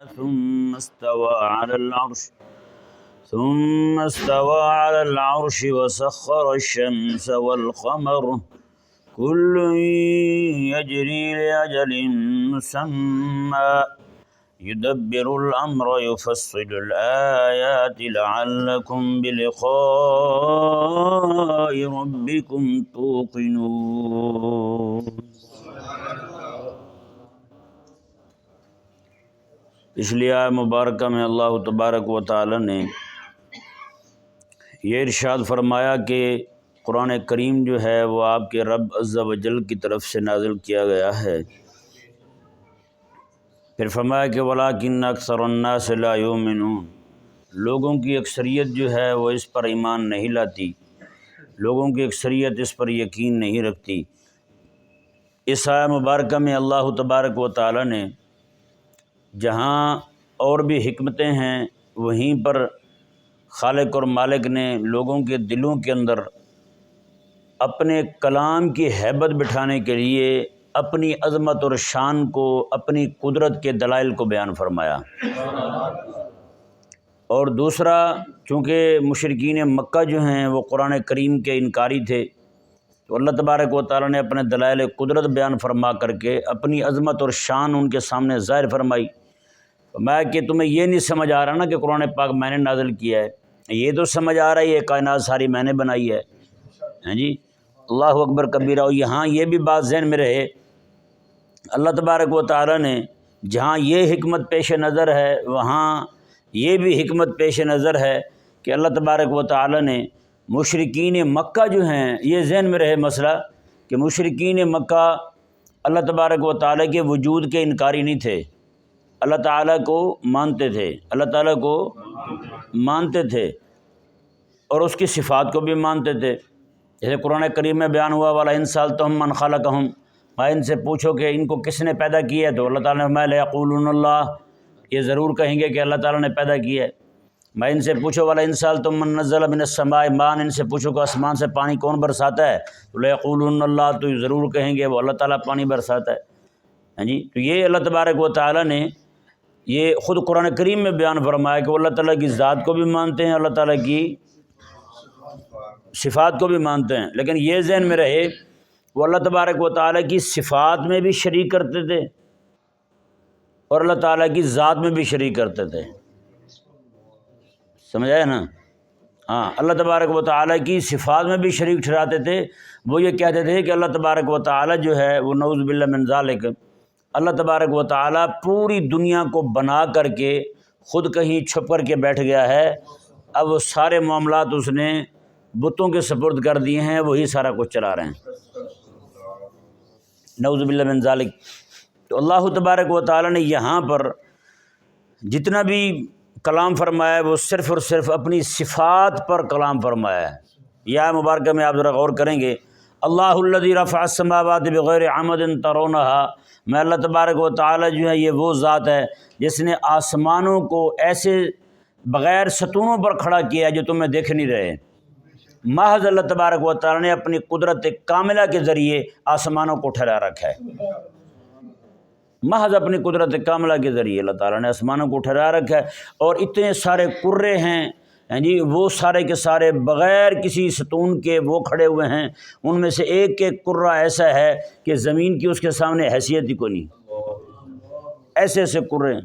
ثم استوى على العرش وسخر الشمس والقمر كل يجري لأجل مسمى يدبر الأمر يفصل الآيات لعلكم بلقاء ربكم توقنون۔ پچھلی آیت مبارکہ میں اللہ تبارک و تعالی نے یہ ارشاد فرمایا کہ قرآن کریم جو ہے وہ آپ کے رب عز و جل کی طرف سے نازل کیا گیا ہے۔ پھر فرمایا کہ وَلَٰكِنَّ أَكْثَرَ النَّاسِ لَا يُؤْمِنُونَ، لوگوں کی اکثریت جو ہے وہ اس پر ایمان نہیں لاتی، لوگوں کی اکثریت اس پر یقین نہیں رکھتی۔ اس آیت مبارکہ میں اللہ تبارک و تعالی نے جہاں اور بھی حکمتیں ہیں وہیں پر خالق اور مالک نے لوگوں کے دلوں کے اندر اپنے کلام کی ہیبت بٹھانے کے لیے اپنی عظمت اور شان کو، اپنی قدرت کے دلائل کو بیان فرمایا۔ اور دوسرا، چونکہ مشرکین مکہ جو ہیں وہ قرآن کریم کے انکاری تھے، تو اللہ تبارک و تعالیٰ نے اپنے دلائل قدرت بیان فرما کر کے اپنی عظمت اور شان ان کے سامنے ظاہر فرمائی۔ میں کہ تمہیں یہ نہیں سمجھ آ رہا نا کہ قرآن پاک میں نے نازل کیا ہے، یہ تو سمجھ آ رہا ہے یہ کائنات ساری میں نے بنائی ہے، ہاں جی، اللہ اکبر کبیرہ۔ اور یہاں یہ بھی بات ذہن میں رہے، اللہ تبارک و تعالیٰ نے جہاں یہ حکمت پیش نظر ہے وہاں یہ بھی حکمت پیش نظر ہے کہ اللہ تبارک و تعالیٰ نے مشرکین مکہ جو ہیں، یہ ذہن میں رہے مسئلہ کہ مشرکین مکہ اللہ تبارک و تعالیٰ کے وجود کے انکاری نہیں تھے، اللہ تعالیٰ کو مانتے تھے، اللہ تعالیٰ کو مانتے تھے اور اس کی صفات کو بھی مانتے تھے۔ جیسے قرآن کریم میں بیان ہوا وَلَئِن سَأَلْتَهُم مَّنْ خَلَقَهُم، میں ان سے پوچھو کہ ان کو کس نے پیدا کیا ہے، تو اللہ تعالیٰ نے فرمایا لَيَقُولُنَّ اللَّهُ، یہ ضرور کہیں گے کہ اللہ تعالیٰ نے پیدا کیا ہے۔ میں ان سے پوچھو وَلَئِن سَأَلْتَهُم مَّن نَّزَّلَ مِنَ السَّمَاءِ مَاءً، ان سے پوچھو کہ آسمان سے پانی کون برساتا ہے، تو لَيَقُولُنَّ اللَّهُ، تو ضرور کہیں گے وہ اللہ تعالیٰ پانی برساتا ہے، ہاں جی۔ تو یہ اللہ تبارک و تعالیٰ نے یہ خود قرآن کریم میں بیان فرمایا کہ وہ اللہ تعالیٰ کی ذات کو بھی مانتے ہیں، اللہ تعالیٰ کی صفات کو بھی مانتے ہیں، لیکن یہ ذہن میں رہے وہ اللہ تبارک و تعالیٰ کی صفات میں بھی شریک کرتے تھے اور اللہ تعالیٰ کی ذات میں بھی شریک کرتے تھے، سمجھ آیا نا؟ ہاں، اللہ تبارک و تعالیٰ کی صفات میں بھی شریک ٹھہراتے تھے۔ وہ یہ کہتے تھے کہ اللہ تبارک و تعالیٰ جو ہے وہ نعوذ باللہ من ذالک، اللہ تبارک و تعالیٰ پوری دنیا کو بنا کر کے خود کہیں چھپ کر کے بیٹھ گیا ہے، اب وہ سارے معاملات اس نے بتوں کے سپرد کر دیے ہیں، وہی سارا کچھ چلا رہے ہیں، نعوذ باللہ من ذالک۔ تو اللہ تبارک و تعالیٰ نے یہاں پر جتنا بھی کلام فرمایا ہے وہ صرف اور صرف اپنی صفات پر کلام فرمایا ہے۔ یہ مبارکہ میں آپ ذرا غور کریں گے، اللہ الذی رفع السماوات بغیر عمد ترونہا، میں اللہ تبارک و تعالیٰ جو ہے یہ وہ ذات ہے جس نے آسمانوں کو ایسے بغیر ستونوں پر کھڑا کیا ہے جو تمہیں دیکھ نہیں رہے۔ محض اللہ تبارک و تعالیٰ نے اپنی قدرت کاملہ کے ذریعے آسمانوں کو ٹھہرا رکھا ہے، محض اپنی قدرت کاملہ کے ذریعے اللہ تعالیٰ نے آسمانوں کو ٹھہرا رکھا ہے۔ اور اتنے سارے کرے ہیں جی، وہ سارے کے سارے بغیر کسی ستون کے وہ کھڑے ہوئے ہیں، ان میں سے ایک ایک کرہ ایسا ہے کہ زمین کی اس کے سامنے حیثیت ہی کوئی نہیں، ایسے ایسے کرے ہیں،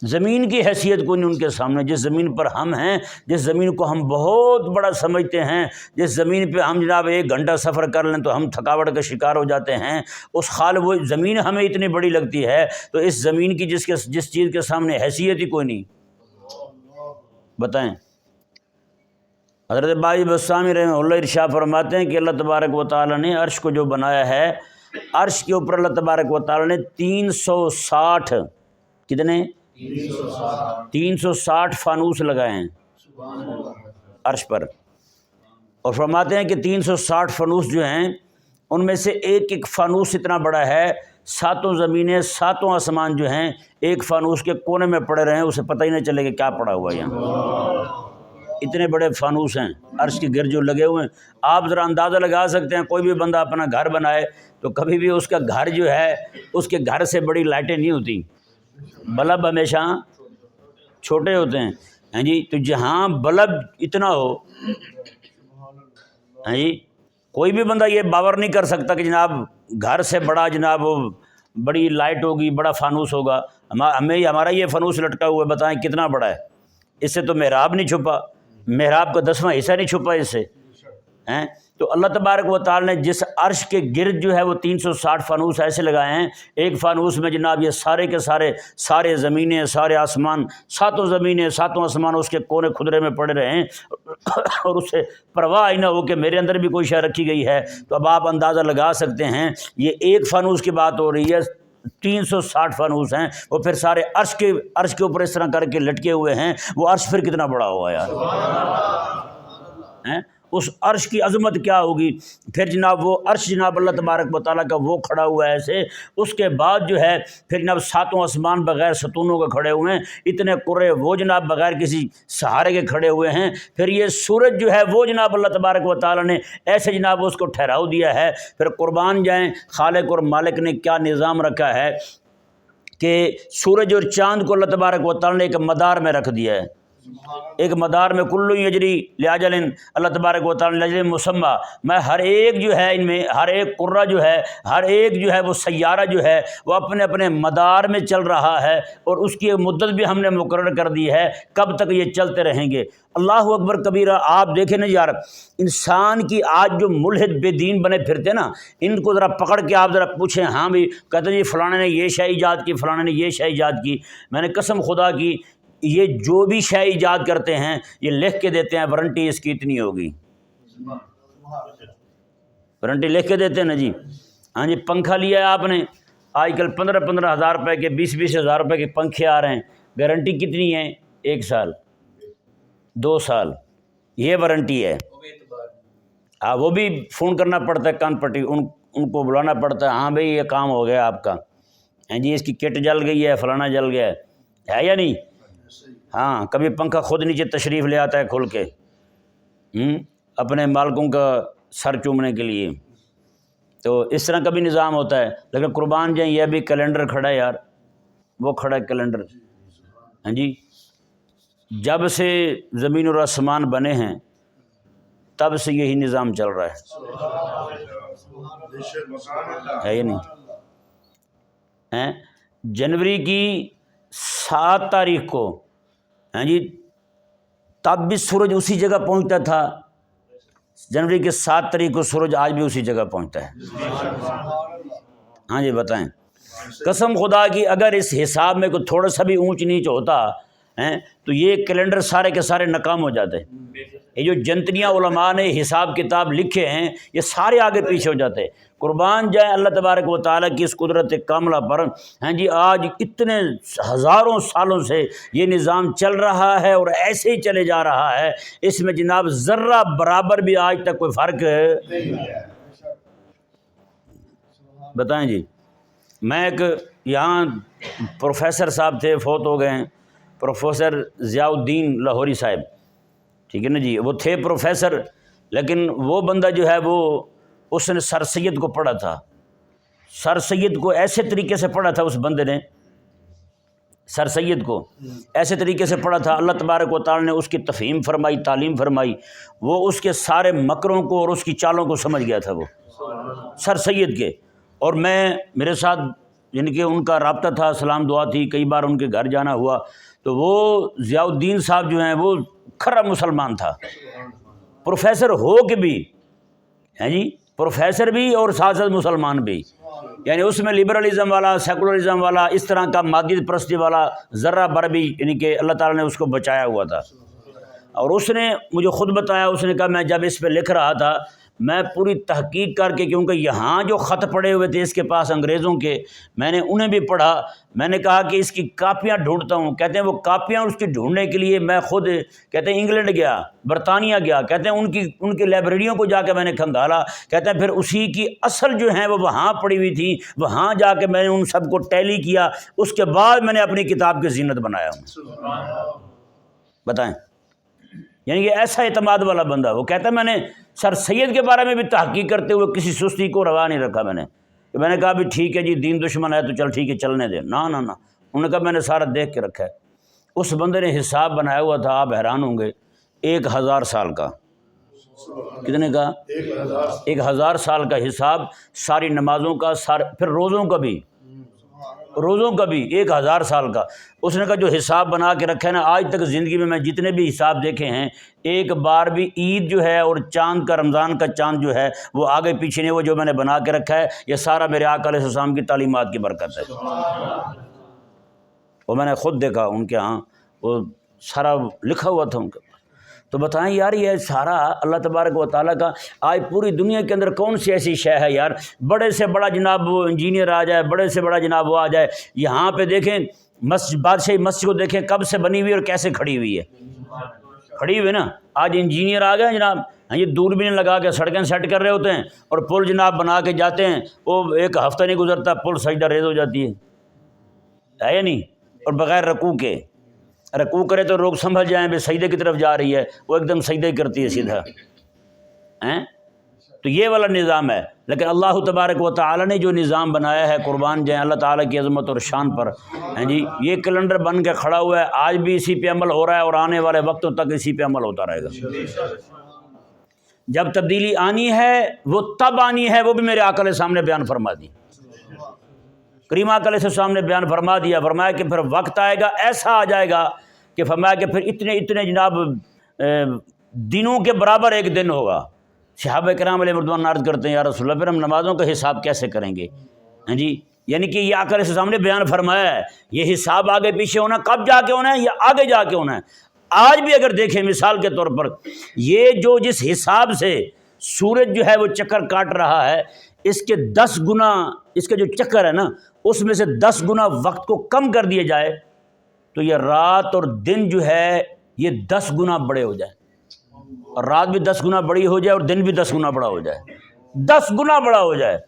زمین کی حیثیت کوئی نہیں ان کے سامنے۔ جس زمین پر ہم ہیں، جس زمین کو ہم بہت بڑا سمجھتے ہیں، جس زمین پہ ہم جناب 1 گھنٹہ سفر کر لیں تو ہم تھکاوٹ کا شکار ہو جاتے ہیں، اس وہ زمین ہمیں اتنی بڑی لگتی ہے، تو اس زمین کی جس چیز کے سامنے حیثیت ہی کوئی نہیں، بتائیں۔ حضرت بائی بسامی رحمہ اللہ ارشاد فرماتے ہیں کہ اللہ تبارک و تعالیٰ نے عرش کو جو بنایا ہے، عرش کے اوپر اللہ تبارک و تعالیٰ نے 360 کتنے 360 فانوس لگائے ہیں عرش پر، اور فرماتے ہیں کہ 360 فانوس جو ہیں ان میں سے ایک ایک فانوس اتنا بڑا ہے، 7 زمینیں 7 آسمان جو ہیں ایک فانوس کے کونے میں پڑے رہے ہیں، اسے پتہ ہی نہیں چلے کہ کیا پڑا ہوا ہے یہاں، اتنے بڑے فانوس ہیں عرش کے گرد جو لگے ہوئے ہیں۔ آپ ذرا اندازہ لگا سکتے ہیں، کوئی بھی بندہ اپنا گھر بنائے تو کبھی بھی اس کا گھر جو ہے اس کے گھر سے بڑی لائٹیں نہیں ہوتی، بلب ہمیشہ چھوٹے ہوتے ہیں. ہاں جی، تو جہاں بلب اتنا ہو، ہاں جی، کوئی بھی بندہ یہ باور نہیں کر سکتا کہ جناب گھر سے بڑا جناب وہ بڑی لائٹ ہوگی، بڑا فانوس ہوگا. ہمارا یہ فانوس لٹکا ہوا ہے، بتائیں کتنا بڑا ہے. اس سے تو محراب نہیں چھپا، محراب کا 10واں حصہ نہیں چھپا اس سے ہیں. تو اللہ تبارک و تعالی نے جس عرش کے گرد جو ہے وہ 360 فانوس ایسے لگائے ہیں، ایک فانوس میں جناب یہ سارے کے سارے زمینیں، سارے آسمان، ساتوں زمینیں، ساتوں آسمان اس کے کونے خدرے میں پڑے رہے ہیں اور اس سے پرواہ ہی نہ ہو کہ میرے اندر بھی کوئی شے رکھی گئی ہے. تو اب آپ اندازہ لگا سکتے ہیں یہ ایک فانوس کی بات ہو رہی ہے، 360 فانوس ہیں، وہ پھر سارے عرش کے اوپر اس طرح کر کے لٹکے ہوئے ہیں. وہ عرش پھر کتنا بڑا ہوگا یار، ہیں؟ اس عرش کی عظمت کیا ہوگی. پھر جناب وہ عرش جناب اللہ تبارک و تعالیٰ کا وہ کھڑا ہوا ہے ایسے. اس کے بعد جو ہے پھر جناب ساتوں آسمان بغیر ستونوں کے کھڑے ہوئے ہیں، اتنے کرے وہ جناب بغیر کسی سہارے کے کھڑے ہوئے ہیں. پھر یہ سورج جو ہے وہ جناب اللہ تبارک و تعالیٰ نے ایسے جناب اس کو ٹھہراؤ دیا ہے. پھر قربان جائیں خالق اور مالک نے کیا نظام رکھا ہے کہ سورج اور چاند کو اللہ تبارک و تعالیٰ نے ایک مدار میں رکھ دیا ہے. ایک مدار میں کلو یجری لاجل، اللہ تبارک و تعالیٰ لاجل مسمى، میں ہر ایک جو ہے ان میں ہر ایک قرہ جو ہے، ہر ایک جو ہے وہ سیارہ جو ہے وہ اپنے اپنے مدار میں چل رہا ہے، اور اس کی مدت بھی ہم نے مقرر کر دی ہے کب تک یہ چلتے رہیں گے. اللہ اکبر کبیرہ. آپ دیکھیں نا یار، انسان کی آج جو ملحد بے دین بنے پھرتے نا، ان کو ذرا پکڑ کے آپ ذرا پوچھیں، ہاں بھی کہتے ہیں جی فلانے نے یہ شے ایجاد کی، فلانے نے یہ شے ایجاد کی. میں نے قسم خدا کی یہ جو بھی شے ایجاد کرتے ہیں یہ لکھ کے دیتے ہیں وارنٹی اس کی اتنی ہوگی، وارنٹی لکھ کے دیتے ہیں نا جی. ہاں جی، پنکھا لیا ہے آپ نے، آج کل 15 ہزار روپے کے 20 ہزار روپے کے پنکھے آ رہے ہیں، گارنٹی کتنی ہے؟ 1 سال 2 سال، یہ وارنٹی ہے. وہ بھی فون کرنا پڑتا ہے کان پٹی، ان کو بلانا پڑتا ہے، ہاں بھئی یہ کام ہو گیا آپ کا. ہاں جی، اس کی کٹ جل گئی ہے، فلانا جل گیا ہے یا نہیں؟ ہاں، کبھی پنکھا خود نیچے تشریف لے آتا ہے کھول کے اپنے مالکوں کا سر چومنے کے لیے. تو اس طرح کا بھی نظام ہوتا ہے. لیکن قربان جائیں یہ بھی کیلنڈر کھڑا ہے یار، وہ کھڑا ہے کیلنڈر. ہاں جی، جب سے زمین اور آسمان بنے ہیں تب سے یہی نظام چل رہا ہے یا نہیں؟ جنوری کی 7 تاریخ کو، ہاں جی، تب بھی سورج اسی جگہ پہنچتا تھا. جنوری کے 7 تاریخ کو سورج آج بھی اسی جگہ پہنچتا ہے. ہاں جی بتائیں، قسم خدا کی اگر اس حساب میں کوئی تھوڑا سا بھی اونچ نیچ ہوتا تو یہ کیلنڈر سارے کے سارے ناکام ہو جاتے. یہ جو جنتریاں علماء نے حساب کتاب لکھے ہیں یہ سارے آگے پیچھے ہو جاتے. قربان جائیں اللہ تبارک و تعالیٰ کی اس قدرت کاملہ پر. ہاں جی، آج اتنے ہزاروں سالوں سے یہ نظام چل رہا ہے اور ایسے ہی چلے جا رہا ہے. اس میں جناب ذرہ برابر بھی آج تک کوئی فرق بتائیں جی. میں ایک یہاں پروفیسر صاحب تھے، فوت ہو گئے ہیں، پروفیسر ضیاء الدین لاہوری صاحب، ٹھیک ہے نا جی. وہ تھے پروفیسر، لیکن وہ بندہ جو ہے وہ اس نے سر سید کو پڑھا تھا. سر سید کو ایسے طریقے سے پڑھا تھا، اس بندے نے سر سید کو ایسے طریقے سے پڑھا تھا، اللہ تبارک و تعالی نے اس کی تفہیم فرمائی، تعلیم فرمائی. وہ اس کے سارے مکروں کو اور اس کی چالوں کو سمجھ گیا تھا وہ سر سید کے. اور میرے ساتھ یعنی کہ ان کا رابطہ تھا، سلام دعا تھی، کئی بار ان کے گھر جانا ہوا. تو وہ ضیاء الدین صاحب جو ہیں وہ کھرا مسلمان تھا، پروفیسر ہو کے بھی، ہیں جی، پروفیسر بھی اور ساتھ ساتھ مسلمان بھی. یعنی اس میں لبرلزم والا، سیکولرزم والا، اس طرح کا مادیت پرستی والا ذرہ بر بھی یعنی کہ اللہ تعالیٰ نے اس کو بچایا ہوا تھا. اور اس نے مجھے خود بتایا، اس نے کہا میں جب اس پہ لکھ رہا تھا میں پوری تحقیق کر کے، کیونکہ یہاں جو خط پڑے ہوئے تھے اس کے پاس انگریزوں کے، میں نے انہیں بھی پڑھا. میں نے کہا کہ اس کی کاپیاں ڈھونڈتا ہوں. کہتے ہیں وہ کاپیاں اس کی ڈھونڈنے کے لیے میں خود کہتے ہیں انگلینڈ گیا، برطانیہ گیا. کہتے ہیں ان کی لائبریریوں کو جا کے میں نے کھنگالا. کہتے ہیں پھر اسی کی اصل جو ہیں وہ وہاں پڑی ہوئی تھی، وہاں جا کے میں نے ان سب کو ٹیلی کیا. اس کے بعد میں نے اپنی کتاب کی زینت بنایا ہوں. بتائیں، یعنی کہ ایسا اعتماد والا بندہ. وہ کہتا ہے میں نے سر سید کے بارے میں بھی تحقیق کرتے ہوئے کسی سستی کو روا نہیں رکھا. میں نے کہا بھی ٹھیک ہے جی، دین دشمن ہے تو چل ٹھیک ہے چلنے دیں. نہ انہوں نے کہا میں نے سارا دیکھ کے رکھا ہے۔ اس بندے نے حساب بنایا ہوا تھا، آپ حیران ہوں گے، 1000 سال کا۔ کتنے کا؟ 1000 سال کا حساب، ساری نمازوں کا، پھر روزوں کا بھی، 1000 سال کا۔ اس نے کہا جو حساب بنا کے رکھا ہے نا، آج تک زندگی میں جتنے بھی حساب دیکھے ہیں، ایک بار بھی عید جو ہے اور چاند کا، رمضان کا چاند جو ہے وہ آگے پیچھے نہیں، وہ جو میں نے بنا کے رکھا ہے یہ سارا میرے آقا علیہ السلام کی تعلیمات کی برکت ہے۔ وہ میں نے خود دیکھا ان کے ہاں، وہ سارا لکھا ہوا تھا ان کے پاس۔ تو بتائیں یار، یہ سارا اللہ تبارک و تعالیٰ کا، آج پوری دنیا کے اندر کون سی ایسی شے ہے یار، بڑے سے بڑا جناب وہ انجینئر آ جائے، بڑے سے بڑا جناب وہ آ جائے، یہاں پہ دیکھیں بادشاہی مسجد کو دیکھیں کب سے بنی ہوئی اور کیسے کھڑی ہوئی ہے، کھڑی ہوئی نا۔ آج انجینئر آ گئے جناب، یہ دوربین لگا کے سڑکیں سیٹ کر رہے ہوتے ہیں، اور پل جناب بنا کے جاتے ہیں، وہ ایک ہفتہ نہیں گزرتا پل سجدہ ریز ہو جاتی ہے یا نہیں؟ اور بغیر رکوع کے، رکوع کرے تو لوگ سنبھل جائیں بھی سجدے کی طرف جا رہی ہے، وہ ایک دم سجدہ ہی کرتی ہے سیدھا۔ تو یہ والا نظام ہے۔ لیکن اللہ تبارک و تعالیٰ نے جو نظام بنایا ہے، قربان جائیں اللہ تعالیٰ کی عظمت اور شان پر، جی یہ کیلنڈر بن کے کھڑا ہوا ہے، آج بھی اسی پہ عمل ہو رہا ہے اور آنے والے وقتوں تک اسی پہ عمل ہوتا رہے گا۔ جب تبدیلی آنی ہے وہ تب آنی ہے، وہ بھی میرے آقا علیہ السلام نے بیان فرما دی، کریم آقا علیہ السلام نے بیان فرما دیا، فرمایا کہ پھر وقت آئے گا، ایسا آ جائے گا کہ فرمایا کہ پھر اتنے جناب دنوں کے برابر ایک دن ہوگا۔ صحابہ کرام علیہ رضوان عرض کرتے ہیں یا رسول اللہ پھر ہم نمازوں کا حساب کیسے کریں گے؟ جی یعنی کہ یہ آقا علیہ السلام نے بیان فرمایا ہے، یہ حساب آگے پیچھے ہونا، کب جا کے ہونا ہے یا آگے جا کے ہونا ہے۔ آج بھی اگر دیکھیں مثال کے طور پر، یہ جو جس حساب سے سورج جو ہے وہ چکر کاٹ رہا ہے، اس کے 10 گنا، اس کا جو چکر ہے نا، اس میں سے 10 گنا وقت کو کم کر دیا جائے تو یہ رات اور دن جو ہے یہ 10 گنا بڑے ہو جائیں، اور رات بھی 10 گنا بڑی ہو جائے اور دن بھی 10 گنا بڑا ہو جائے، 10 گنا بڑا ہو جائے،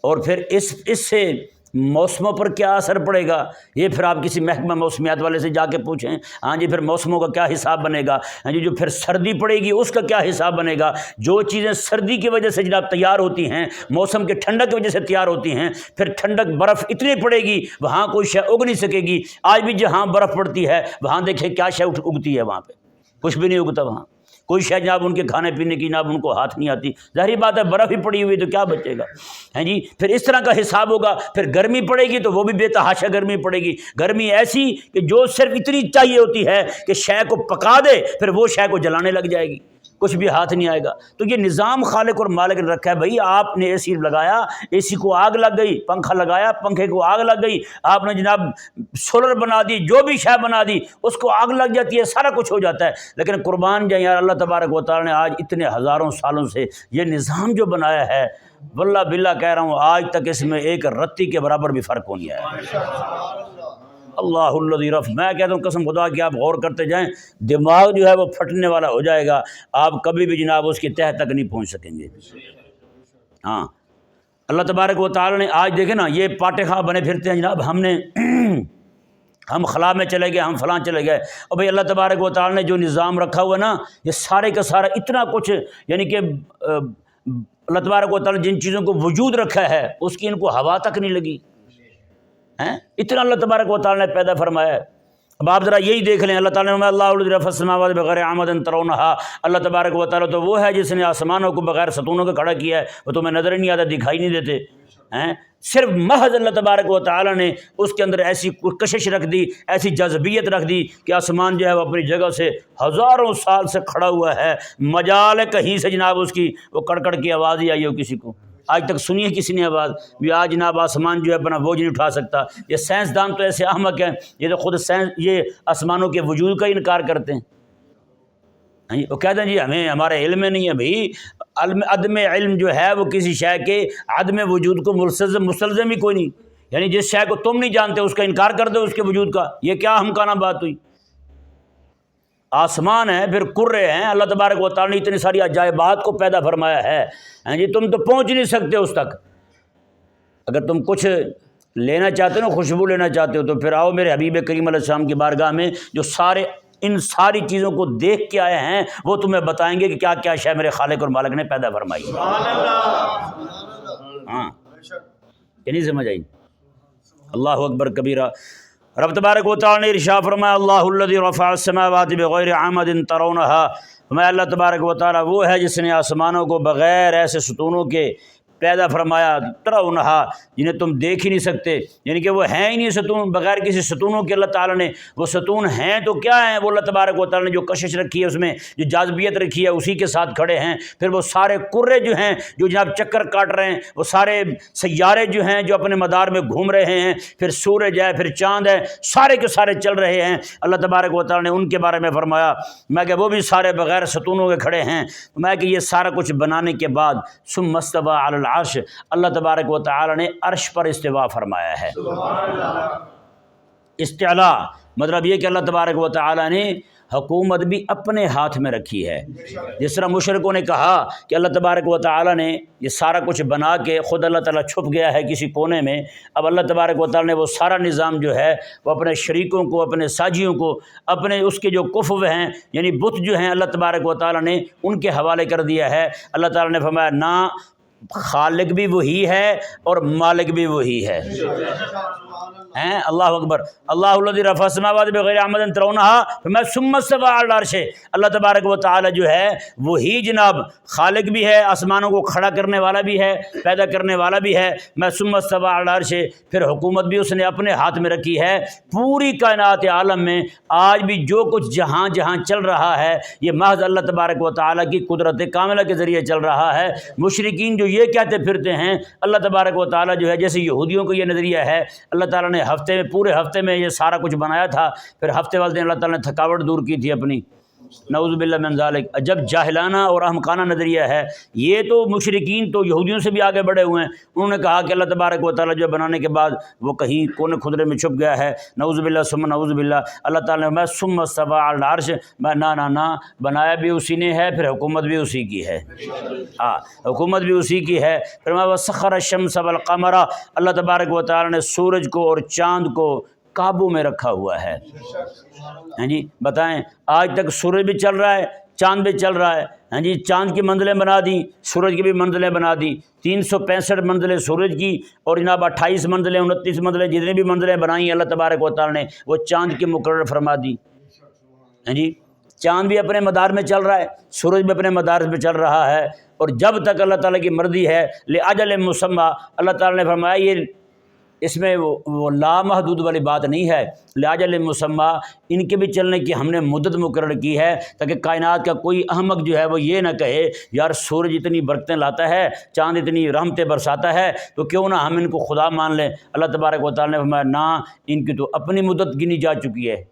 اور پھر اس سے موسموں پر کیا اثر پڑے گا؟ یہ پھر آپ کسی محکمہ موسمیات والے سے جا کے پوچھیں، ہاں جی پھر موسموں کا کیا حساب بنے گا، ہاں جی جو پھر سردی پڑے گی اس کا کیا حساب بنے گا؟ جو چیزیں سردی کی وجہ سے جناب تیار ہوتی ہیں، موسم کے ٹھنڈک کی وجہ سے تیار ہوتی ہیں، پھر ٹھنڈک برف اتنی پڑے گی وہاں کوئی شے اگ نہیں سکے گی۔ آج بھی جہاں برف پڑتی ہے وہاں دیکھیں کیا شے اگتی ہے، وہاں پہ کچھ بھی نہیں اگتا، وہاں کوئی شے جناب ان کے کھانے پینے کی جناب ان کو ہاتھ نہیں آتی، ظاہری بات ہے برف ہی پڑی ہوئی تو کیا بچے گا، ہیں جی۔ پھر اس طرح کا حساب ہوگا، پھر گرمی پڑے گی تو وہ بھی بے تحاشا گرمی پڑے گی، گرمی ایسی کہ جو صرف اتنی چاہیے ہوتی ہے کہ شے کو پکا دے، پھر وہ شے کو جلانے لگ جائے گی، کچھ بھی ہاتھ نہیں آئے گا۔ تو یہ نظام خالق اور مالک نے رکھا ہے۔ بھائی آپ نے اے سی لگایا، اے سی کو آگ لگ گئی، پنکھا لگایا، پنکھے کو آگ لگ گئی، آپ نے جناب سولر بنا دی، جو بھی شے بنا دی اس کو آگ لگ جاتی ہے، سارا کچھ ہو جاتا ہے۔ لیکن قربان جائیں یار، اللہ تبارک و تعالیٰ نے آج اتنے ہزاروں سالوں سے یہ نظام جو بنایا ہے، واللہ باللہ کہہ رہا ہوں آج تک اس میں ایک رتی کے برابر بھی فرق نہیں آیا۔ اللہ الذی رفع، میں کہتا ہوں قسم خدا کی آپ غور کرتے جائیں، دماغ جو ہے وہ پھٹنے والا ہو جائے گا، آپ کبھی بھی جناب اس کی تہہ تک نہیں پہنچ سکیں گے۔ ہاں اللہ تبارک و تعالیٰ نے آج دیکھیں نا، یہ پاٹے خواہ بنے پھرتے ہیں جناب، ہم خلا میں چلے گئے، ہم فلاں چلے گئے، اور بھئی اللہ تبارک و تعالیٰ نے جو نظام رکھا ہوا نا، یہ سارے کا سارا اتنا کچھ، یعنی کہ اللہ تبارک و تعالیٰ نے جن چیزوں کو وجود رکھا ہے اس کی ان کو ہوا تک نہیں لگی، اتنا اللہ تبارک و تعالیٰ نے پیدا فرمایا ہے۔ اب آپ ذرا یہی دیکھ لیں، اللہ تعالیٰ نے اللہ الذی رفع السماوات بغیر عمد ترونھا، اللہ تبارک و تعالیٰ تو وہ ہے جس نے آسمانوں کو بغیر ستونوں کے کھڑا کیا ہے، وہ تمہیں نظر نہیں آتا، دکھائی نہیں دیتے، صرف محض اللہ تبارک و تعالیٰ نے اس کے اندر ایسی کشش رکھ دی، ایسی جاذبیت رکھ دی کہ آسمان جو ہے وہ اپنی جگہ سے ہزاروں سال سے کھڑا ہوا ہے، مجال کہیں سے جناب اس کی وہ کڑکڑ کی آواز ہی آئی ہو کسی کو، آج تک سنی ہے کسی نے آواز بھی؟ آج جناب آسمان جو ہے اپنا بوجھ نہیں اٹھا سکتا۔ یہ سائنسدان تو ایسے احمق ہیں، یہ تو خود یہ آسمانوں کے وجود کا انکار کرتے ہیں، وہ کہتے ہیں جی ہمارے علم میں نہیں ہے۔ بھائی عدم علم جو ہے وہ کسی شے کے عدم وجود کو مستلزم ہی کوئی نہیں، یعنی جس شے کو تم نہیں جانتے اس کا انکار کر دو اس کے وجود کا، یہ کیا ہمکانہ بات ہوئی؟ آسمان ہے، پھر کرے ہیں، اللہ تبارک و تعالیٰ نے اتنی ساری عجائبات کو پیدا فرمایا ہے، جی تم تو پہنچ نہیں سکتے اس تک۔ اگر تم کچھ لینا چاہتے ہو نا، خوشبو لینا چاہتے ہو، تو پھر آؤ میرے حبیب کریم علیہ السلام کی بارگاہ میں، جو ان ساری چیزوں کو دیکھ کے آئے ہیں، وہ تمہیں بتائیں گے کہ کیا کیا شے میرے خالق اور مالک نے پیدا فرمائی۔ ہاں یہ نہیں سمجھ آئی؟ اللہ اکبر کبیرہ۔ رب تبارک و تعالیٰ نے ارشاد فرمایا اللہ الذی رفع السماوات بغیر عمد ترونہا، فرمایا اللہ تبارک و تعالیٰ وہ ہے جس نے آسمانوں کو بغیر ایسے ستونوں کے پیدا فرمایا، ترونہا جنہیں تم دیکھ ہی نہیں سکتے، یعنی کہ وہ ہیں ہی نہیں ستون، بغیر کسی ستونوں کے اللہ تعالیٰ نے وہ ستون ہیں تو کیا ہیں، وہ اللہ تبارک و تعالیٰ نے جو کشش رکھی ہے اس میں جو جاذبیت رکھی ہے اسی کے ساتھ کھڑے ہیں۔ پھر وہ سارے کرے جو ہیں جو جناب چکر کاٹ رہے ہیں، وہ سارے سیارے جو ہیں جو اپنے مدار میں گھوم رہے ہیں، پھر سورج ہے، پھر چاند ہے، سارے کے سارے چل رہے ہیں، اللہ تبارک و تعالیٰ نے ان کے بارے میں فرمایا میں کہ وہ بھی سارے بغیر ستونوں کے کھڑے ہیں۔ میں کہ یہ سارا کچھ بنانے کے بعد ثم استوى علی العرش، اللہ تبارک و تعالی نے عرش پر استوا فرمایا ہے۔ استعلاء مطلب یہ کہ اللہ تبارک و تعالی نے حکومت بھی اپنے ہاتھ میں رکھی ہے۔ جس طرح مشرکوں نے کہا کہ اللہ تبارک و تعالی نے یہ سارا کچھ بنا کے خود اللہ تعالیٰ چھپ گیا ہے کسی کونے میں، اب اللہ تبارک و تعالی نے وہ سارا نظام جو ہے وہ اپنے شریکوں کو، اپنے ساجیوں کو، اپنے اس کے جو کفو ہیں یعنی بت جو ہیں اللہ تبارک و تعالی نے ان کے حوالے کر دیا ہے۔ اللہ تعالیٰ نے فرمایا نہ خالق بھی وہی ہے اور مالک بھی وہی ہے۔ ہیں اللہ اکبر، اللہ الذی رفع السماوات بغیر عمد ترونہا، فرمایا ثم استوى علی العرش، اللہ تبارک و تعالی جو ہے وہی جناب خالق بھی ہے، آسمانوں کو کھڑا کرنے والا بھی ہے، پیدا کرنے والا بھی ہے۔ میں ثم استوى علی العرش، پھر حکومت بھی اس نے اپنے ہاتھ میں رکھی ہے۔ پوری کائنات عالم میں آج بھی جو کچھ جہاں جہاں چل رہا ہے یہ محض اللہ تبارک و تعالی کی قدرت کاملہ کے ذریعے چل رہا ہے۔ مشرکین جو یہ کہتے پھرتے ہیں اللہ تبارک و تعالی جو ہے، جیسے یہودیوں کو یہ نظریہ ہے اللہ تعالیٰ نے ہفتے میں پورے ہفتے میں یہ سارا کچھ بنایا تھا، پھر ہفتے والے دن اللہ تعالیٰ نے تھکاوٹ دور کی تھی اپنی، نعوذ باللہ من ذالک۔ جب جاہلانہ اور احمقانہ نظریہ ہے یہ، تو مشرکین تو یہودیوں سے بھی آگے بڑھے ہوئے ہیں، انہوں نے کہا کہ اللہ تبارک و تعالیٰ جو بنانے کے بعد وہ کہیں کونے خدرے میں چھپ گیا ہے، نعوذ باللہ ثم نعوذ باللہ۔ اللہ تعالیٰ نے میں ثم استوى علی العرش، میں نہ بنایا بھی اسی نے ہے، پھر حکومت بھی اسی کی ہے، ہاں حکومت بھی اسی کی ہے۔ پھر میں وسخر الشمس والقمر، اللہ تبارک و تعالیٰ نے سورج کو اور چاند کو قابو میں رکھا ہوا ہے۔ ہاں جی بتائیں، آج تک سورج بھی چل رہا ہے، چاند بھی چل رہا ہے، ہاں جی چاند کی منزلیں بنا دی، سورج کی بھی منزلیں بنا دی، 365 منزلیں سورج کی اور جناب 28 منزلیں 29 منزلیں جتنی بھی منزلیں بنائیں اللہ تبارک و تعالیٰ نے وہ چاند کی مقرر فرما دی۔ ہاں جی چاند بھی اپنے مدار میں چل رہا ہے، سورج بھی اپنے مدار میں چل رہا ہے، اور جب تک اللہ تعالیٰ کی مرضی ہے لأجل مسمى، اللہ تعالیٰ نے فرمایا یہ اس میں وہ لامحدود والی بات نہیں ہے، لأجل مسمى ان کے بھی چلنے کی ہم نے مدت مقرر کی ہے تاکہ کائنات کا کوئی احمق جو ہے وہ یہ نہ کہے یار سورج اتنی برکتیں لاتا ہے، چاند اتنی رحمتیں برساتا ہے تو کیوں نہ ہم ان کو خدا مان لیں۔ اللہ تبارک و تعالیٰ نے فرمایا نہ، ان کی تو اپنی مدت گنی جا چکی ہے،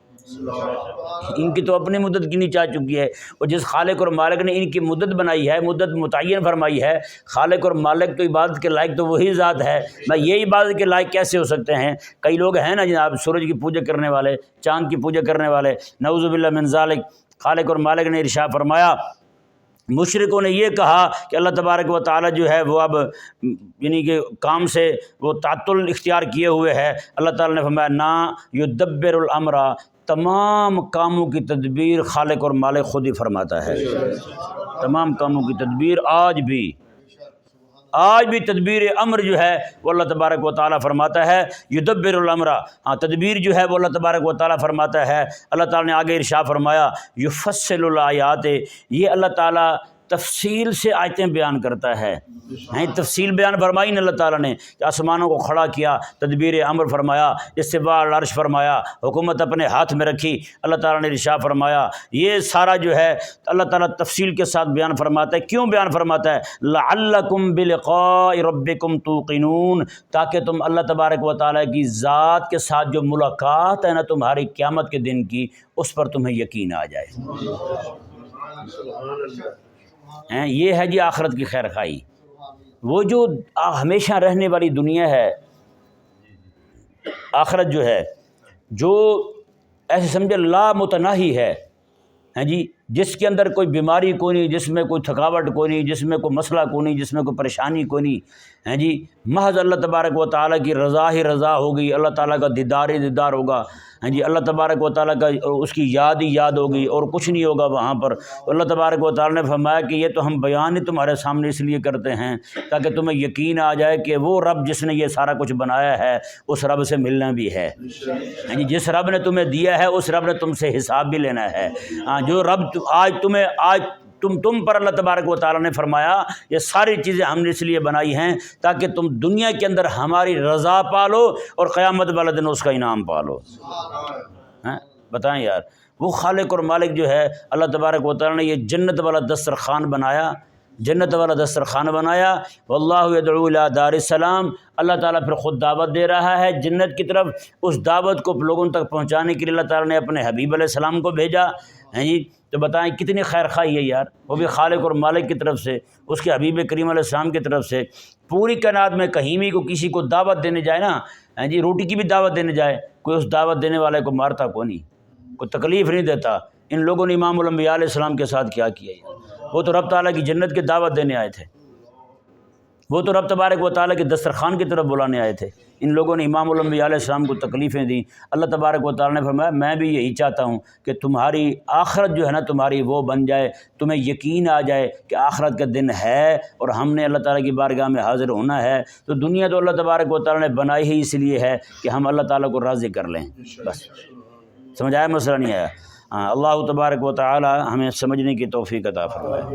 ان کی تو اپنی مدت گنی جا چکی ہے، اور جس خالق اور مالک نے ان کی مدت بنائی ہے، مدت متعین فرمائی ہے، خالق اور مالک تو عبادت کے لائق تو وہی ذات ہے، میں یہ عبادت کے لائق کیسے ہو سکتے ہیں؟ کئی لوگ ہیں نا جناب سورج کی پوجا کرنے والے، چاند کی پوجا کرنے والے، نعوذ باللہ من ذالک۔ خالق اور مالک نے ارشاد فرمایا، مشرکوں نے یہ کہا کہ اللہ تبارک و تعالی جو ہے وہ اب یعنی کہ کام سے وہ تعطل اختیار کیے ہوئے ہے۔ اللہ تعالیٰ نے فرمایا نا، یدبر الامر، تمام کاموں کی تدبیر خالق اور مالک خود ہی فرماتا ہے۔ تمام کاموں کی تدبیر آج بھی تدبیر امر جو ہے وہ اللہ تبارک و تعالیٰ فرماتا ہے، یدبر الامر، ہاں تدبیر جو ہے وہ اللہ تبارک و تعالیٰ فرماتا ہے۔ اللہ تعالیٰ نے آگے ارشاد فرمایا یفصل الآیات، یہ اللہ تعالیٰ تفصیل سے آیتیں بیان کرتا ہے، تفصیل بیان فرمائی نا اللہ تعالیٰ نے، آسمانوں کو کھڑا کیا، تدبیر امر فرمایا، استواء علی العرش فرمایا، حکومت اپنے ہاتھ میں رکھی، اللہ تعالیٰ نے ارشاد فرمایا یہ سارا جو ہے اللہ تعالیٰ تفصیل کے ساتھ بیان فرماتا ہے۔ کیوں بیان فرماتا ہے؟ لعلکم بلقاء ربکم توقنون، تاکہ تم اللہ تبارک و تعالیٰ کی ذات کے ساتھ جو ملاقات ہے نا تمہاری قیامت کے دن کی، اس پر تمہیں یقین آ جائے۔ یہ ہے جی آخرت کی خیر خواہی، وہ جو ہمیشہ رہنے والی دنیا ہے، آخرت جو ہے جو ایسے سمجھے لا متناہی ہے، ہاں جی جس کے اندر کوئی بیماری کوئی نہیں، جس میں کوئی تھکاوٹ کوئی نہیں، جس میں کوئی مسئلہ کوئی نہیں، جس میں کوئی پریشانی کوئی نہیں، ہیں جی، محض اللہ تبارک و تعالیٰ کی رضا ہی رضا ہوگی، اللہ تعالیٰ کا دیدار ہی دیدار ہوگا، ہیں جی، اللہ تبارک و تعالیٰ کا اس کی یاد ہی یاد ہوگی اور کچھ نہیں ہوگا وہاں پر۔ اللہ تبارک و تعالیٰ نے فرمایا کہ یہ تو ہم بیان ہی تمہارے سامنے اس لیے کرتے ہیں تاکہ تمہیں یقین آ جائے کہ وہ رب جس نے یہ سارا کچھ بنایا ہے اس رب سے ملنا بھی ہے، ہیں جی، جس رب نے تمہیں دیا ہے اس رب نے تم سے حساب بھی لینا ہے۔ جو رب آج تم پر اللہ تبارک و تعالیٰ نے فرمایا یہ ساری چیزیں ہم نے اس لیے بنائی ہیں تاکہ تم دنیا کے اندر ہماری رضا پالو اور قیامت والے دن اس کا انعام پالو۔ بتائیں یار، وہ خالق اور مالک جو ہے اللہ تبارک و تعالیٰ نے یہ جنت والا دسترخوان بنایا، جنت والا دسترخوان بنایا، واللہ یدعو الی دار السلام، اللہ تعالیٰ پھر خود دعوت دے رہا ہے جنت کی طرف۔ اس دعوت کو لوگوں تک پہنچانے کے لیے اللہ تعالیٰ نے اپنے حبیب علیہ السلام کو بھیجا، ہیں جی، تو بتائیں کتنی خیر خواہی ہے یار، وہ بھی خالق اور مالک کی طرف سے، اس کے حبیب کریم علیہ السلام کی طرف سے۔ پوری کائنات میں کہیں بھی کسی کو دعوت دینے جائے نا، ہیں جی، روٹی کی بھی دعوت دینے جائے، کوئی اس دعوت دینے والے کو مارتا کوئی نہیں، کوئی تکلیف نہیں دیتا۔ ان لوگوں نے امام الانبیاء علیہ السلام کے ساتھ کیا کیا ہے؟ وہ تو رب تعالیٰ کی جنت کی دعوت دینے آئے تھے، وہ تو رب تبارک و تعالیٰ کے دسترخوان کی طرف بلانے آئے تھے۔ ان لوگوں نے امام الانبیاء علیہ السلام کو تکلیفیں دیں۔ اللہ تبارک و تعالیٰ نے فرمایا میں بھی یہی چاہتا ہوں کہ تمہاری آخرت جو ہے نا تمہاری وہ بن جائے، تمہیں یقین آ جائے کہ آخرت کا دن ہے اور ہم نے اللہ تعالیٰ کی بارگاہ میں حاضر ہونا ہے۔ تو دنیا تو اللہ تبارک و تعالیٰ نے بنائی ہی اس لیے ہے کہ ہم اللہ تعالیٰ کو راضی کر لیں، بس۔ سمجھ آیا؟ مسئلہ نہیں آیا؟ اللہ تبارک و تعالیٰ ہمیں سمجھنے کی توفیق عطا فرمائے۔